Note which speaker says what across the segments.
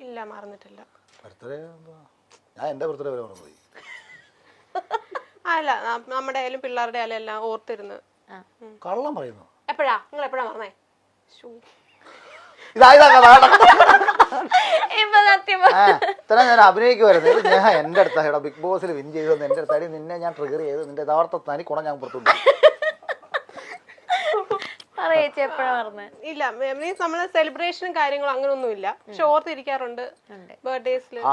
Speaker 1: ഇല്ല മറന്നിട്ടില്ല.
Speaker 2: ബർത്ത്ഡേ ഞാൻ എൻ്റെ ബർത്ത്ഡേ വരെ മറന്നുപോയി.
Speaker 1: അല്ല നമ്മുടെ ആയാലും പിള്ളേരുടെ ആയാലും എല്ലാം ഓർത്തിരുന്ന്.
Speaker 2: കള്ളം പറയുന്നു.
Speaker 1: എപ്പോഴാ നിങ്ങൾ എപ്പോഴാ മറന്നേ?
Speaker 2: ഇത്ര ഞാൻ അഭിനയിക്കുമായിരുന്നു. ഞാൻ എൻ്റെ അടുത്ത ഇവിടെ ബിഗ് ബോസിൽ വിൻ ചെയ്തു എൻ്റെ അടുത്ത് അടി നിന്നെ ഞാൻ ട്രിഗർ ചെയ്ത് നിന്റെ യഥാർത്ഥ തനി കുണം ഞാൻ പുറത്തുണ്ട്.
Speaker 1: ഇല്ല മീൻസ് നമ്മള് സെലിബ്രേഷനും കാര്യങ്ങളും അങ്ങനൊന്നും ഇല്ല. പക്ഷെ ഓർത്തിരിക്കാറുണ്ട് ബർത്ത്ഡേസിൽ.
Speaker 2: ആ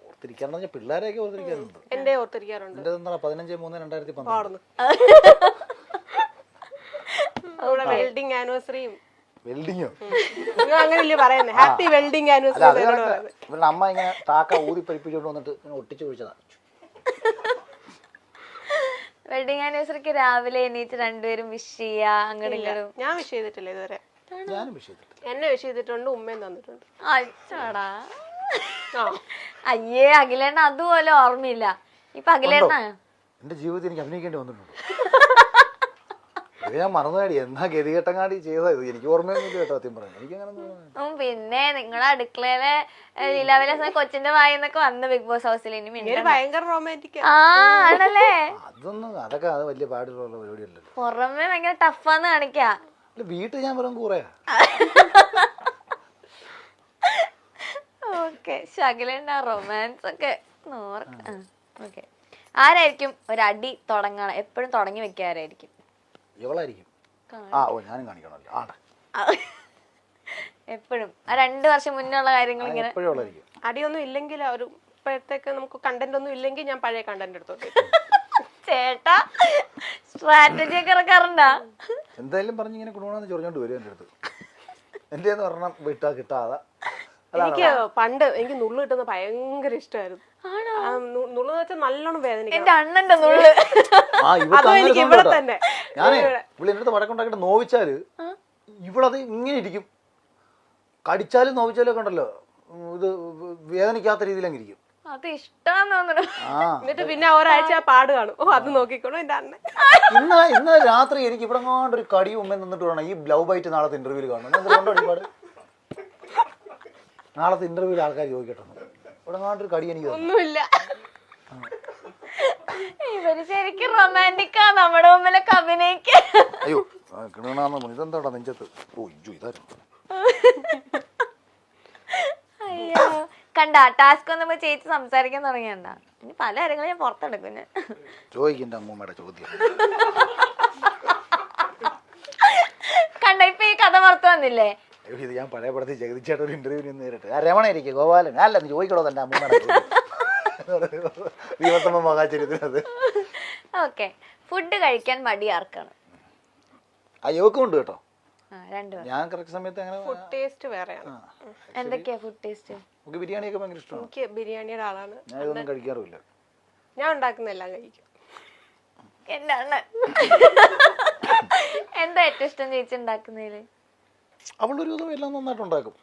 Speaker 2: ഓർത്തിരിക്കാറുണ്ട്. പിള്ളേരെയൊക്കെ ഓർത്തിരിക്കാറുണ്ട്.
Speaker 1: എന്റെ ഓർത്തിരിക്കാറുണ്ട്.
Speaker 2: എൻ്റെ എന്താ 15/3/2012
Speaker 1: വെൽഡിംഗ് ആനിവേഴ്സറിയും.
Speaker 2: വെൽഡിങ്ങോ
Speaker 1: അങ്ങനെയല്ലേ പറയുന്നത്? Happy welding anniversary.
Speaker 2: ഇവരുടെ അമ്മ ഇങ്ങനെ താക്ക ഊതി പരിപ്പിച്ചോണ്ട് വന്നിട്ട് ഇങ്ങനെ ഒട്ടിച്ചു കുഴിച്ചതാ.
Speaker 3: വെഡിങ് ആനിവേഴ്സറിക്ക് രാവിലെ എണീറ്റ് രണ്ടുപേരും വിഷ് ചെയ്യാ അങ്ങോട്ടും ഇങ്ങോട്ടും.
Speaker 1: ഞാൻ വിഷ് ചെയ്തിട്ടില്ല ഇതുവരെ.
Speaker 2: ഞാനും വിഷ് ചെയ്തിട്ടില്ല.
Speaker 1: എന്നെ വിഷ് ചെയ്തിട്ടുണ്ട്, ഉമ്മയും തന്നിട്ടുണ്ട്.
Speaker 3: അച്ഛടാ അയ്യേ അഖിലേണ്ണ അതുപോലെ ഓർമ്മയില്ല. ഇപ്പൊ അഖിലേണ്ണ
Speaker 2: എന്റെ ജീവിതത്തിൽ എനിക്ക് അഭിനയിക്കേണ്ടി വന്നിട്ടുണ്ട്. ഞാൻ മറന്നുകാടി എന്നാ ഗതികെട്ടങ്ങാടി ചെയ്തത് എനിക്ക് ഓർമ്മയൊന്നുമില്ല കേട്ടോ. സത്യം പറഞ്ഞു എനിക്കങ്ങനെ.
Speaker 3: പിന്നെ നിങ്ങളെ അടുക്കളയിലെ ലീലാവിലാസ കൊച്ചിന്റെ വായിന്നൊക്കെ വന്ന് ബിഗ് ബോസ് ഹൗസിൽ. ഇനി
Speaker 1: ഭയങ്കര റൊമാൻറ്റിക്
Speaker 3: ആണല്ലേ?
Speaker 2: അതൊക്കെ അത് വലിയ പാടുള്ള പരിപാടിയല്ലല്ലോ.
Speaker 3: പുറമെ ഭയങ്കര ടഫാന്ന് കാണിക്കാ.
Speaker 2: വീട്ടിൽ ഞാൻ വെറും കൂറയാ.
Speaker 3: ഓക്കെ ശകലേണ്ട റൊമാൻസ് ഒക്കെ ഓക്കെ. ആരായിരിക്കും ഒരടി തുടങ്ങണം എപ്പോഴും തുടങ്ങി വെക്കാരായിരിക്കും?
Speaker 2: ഇവളായിരിക്കും. ഞാനും കാണിക്കണമല്ലോ.
Speaker 3: എപ്പോഴും 2 വർഷം മുന്നുള്ള കാര്യങ്ങൾ ഇങ്ങനെ
Speaker 1: അടിയൊന്നും ഇല്ലെങ്കിൽ ഒരു ഇപ്പോഴത്തേക്ക് നമുക്ക് കണ്ടന്റ് ഒന്നും ഇല്ലെങ്കിൽ ഞാൻ പഴയ കണ്ടന്റ് എടുത്തോട്ടെ.
Speaker 3: ചേട്ടാ സ്ട്രാറ്റജി ഒക്കെ ഇറക്കാറുണ്ടാ?
Speaker 2: എന്തായാലും പറഞ്ഞിങ്ങനെ കുടുംബം ചൊറിഞ്ഞോണ്ട് വരും എൻ്റെ അടുത്ത്. എന്റെ പറഞ്ഞാൽ വിട്ടാ കിട്ടാതെ.
Speaker 1: എനിക്ക് പണ്ട് എനിക്ക് നുള്ളു കിട്ടുന്നത് ഭയങ്കര ഇഷ്ടമായിരുന്നു. നുള്ളു വെച്ചാൽ നല്ലോണം വേദന.
Speaker 3: എന്റെ അണ്ണന്റെ നുള്ളു
Speaker 1: ഇവിടെ തന്നെ.
Speaker 2: ഞാനേ ഇവിടെ എൻ്റെ അടുത്ത് വടക്കുണ്ടാക്കിട്ട് നോവിച്ചാല് ഇവളത് ഇങ്ങനെ ഇരിക്കും. കടിച്ചാലും നോവിച്ചാലും ഒക്കെ ഉണ്ടല്ലോ ഇത് വേദനിക്കാത്ത രീതിയിലങ്ങ് ഇരിക്കും.
Speaker 3: അത് ഇഷ്ടമാന്ന് തോന്നുന്നു.
Speaker 1: എന്നിട്ട് പിന്നെ ഒരാഴ്ച പാട് കാണും. അത് നോക്കിക്കോണോ എന്റെ അണ്ണൻ.
Speaker 2: ഇന്ന് രാത്രി എനിക്ക് ഇവിടെ ഒരു കടി ഉമ്മ നിന്നിട്ട് വേണം ഈ ലവ് ബൈറ്റ് നാളത്തെ ഇന്റർവ്യൂല് കാണണം. ഒരുപാട് നാളത്തെ ഇന്റർവ്യൂവിൽ ആൾക്കാർ ചോദിക്കട്ടെ ഇവിടെ ഒരു കടി എനിക്ക്
Speaker 1: ഒന്നുമില്ല.
Speaker 3: ഇവര് ശരിക്കും റൊമാൻറ്റിക്കാ നമ്മുടെ മുമ്പിലൊക്കെ അഭിനയിക്ക.
Speaker 2: അയ്യോ കിണാന്ന് ഇതെന്താടാ നെഞ്ചത്ത്. ഇതായിരുന്നു.
Speaker 3: അയ്യോ കണ്ട ടാസ്ക് വന്നപ്പോ ചേച്ചി സംസാരിക്കാൻ തുടങ്ങിയണ്ട. ഇനി പല കാര്യങ്ങളും ഞാൻ പുറത്തെടുക്കും. ഞാൻ
Speaker 2: ചോദിക്കണ്ട അമ്മൂമ്മയുടെ ചോദ്യം.
Speaker 3: കണ്ട ഇപ്പൊ ഈ കഥ പുറത്തു വന്നില്ലേ?
Speaker 2: ഇത് ഞാൻ പഴയ പടത്തിൽ ജഗതിച്ചേട്ടൻ ഒരു ഇന്റർവ്യൂ നേരിട്ട് രമണയിരിക്കും ഗോപാലൻ അല്ല നീ ചോദിക്കണോ തന്നെ അമ്മൂമ്മയുടെ മഹാചര്യത്തിനത്.
Speaker 3: ഓക്കെ ഫുഡ് കഴിക്കാൻ മടി ആർക്കാണ്?
Speaker 2: യോക്കും ഉണ്ട് കേട്ടോ.
Speaker 3: ഞാൻ
Speaker 2: കറക്റ്റ് സമയത്ത് അങ്ങനെ
Speaker 1: ഫുഡ് ടേസ്റ്റ് വേറെയാണ്.
Speaker 3: എന്തൊക്കെയാ ഫുഡ് ടേസ്റ്റ്?
Speaker 2: നമുക്ക് ബിരിയാണിയൊക്കെ ഭയങ്കര ഇഷ്ടമാണ്.
Speaker 1: എനിക്ക് ബിരിയാണിയുടെ ആളാണ്.
Speaker 2: ഞാൻ ഇതൊന്നും കഴിക്കാറുമില്ല.
Speaker 1: ഞാൻ ഉണ്ടാക്കുന്ന എല്ലാം കഴിക്കും.
Speaker 3: എന്റെ അണ്ണൻ എന്താ ഏറ്റവും ഇഷ്ടം ചേച്ചി ഉണ്ടാക്കുന്നതില്?
Speaker 2: അവളൊരു വിധം എല്ലാം നന്നായിട്ട് ഉണ്ടാക്കും.